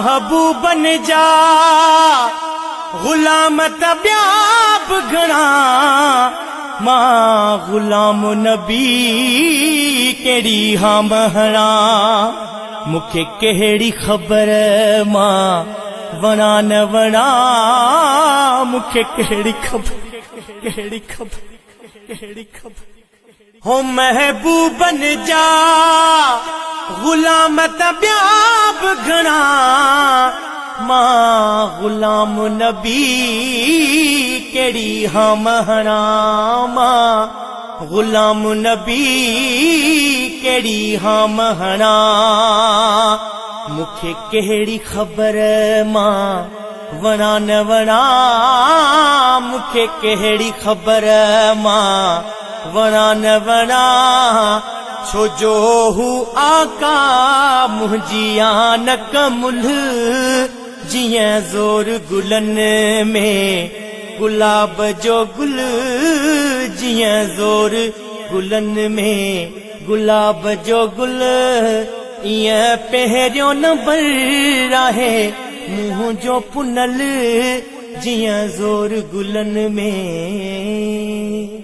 महबूबन जा गुलाम तब्याब घणा मां गुलाम नबी केड़ी हाँ महणा मुखे केड़ी खबर मां वणा न वणा मुखे केड़ी खबर हो महबूबन जा गुलाम तब्याब घणा मां गुलाम नबी केड़ी हाँ महणा मां गुलाम नबी केड़ी हाँ महणा मुखे केड़ी खबर मां वणा न वणा मुखे केड़ी खबर मां वणा न वणा छो जो हू आका मुंहिंजी आनक मुल्ह जियां ज़ोर गुलन में गुलाब जो गुल जियां ज़ोर गुलन में गुलाब जो गुल इयां पहिरियों नंबर आहे मुंह जो पुनल जियां ज़ोर गुलन में।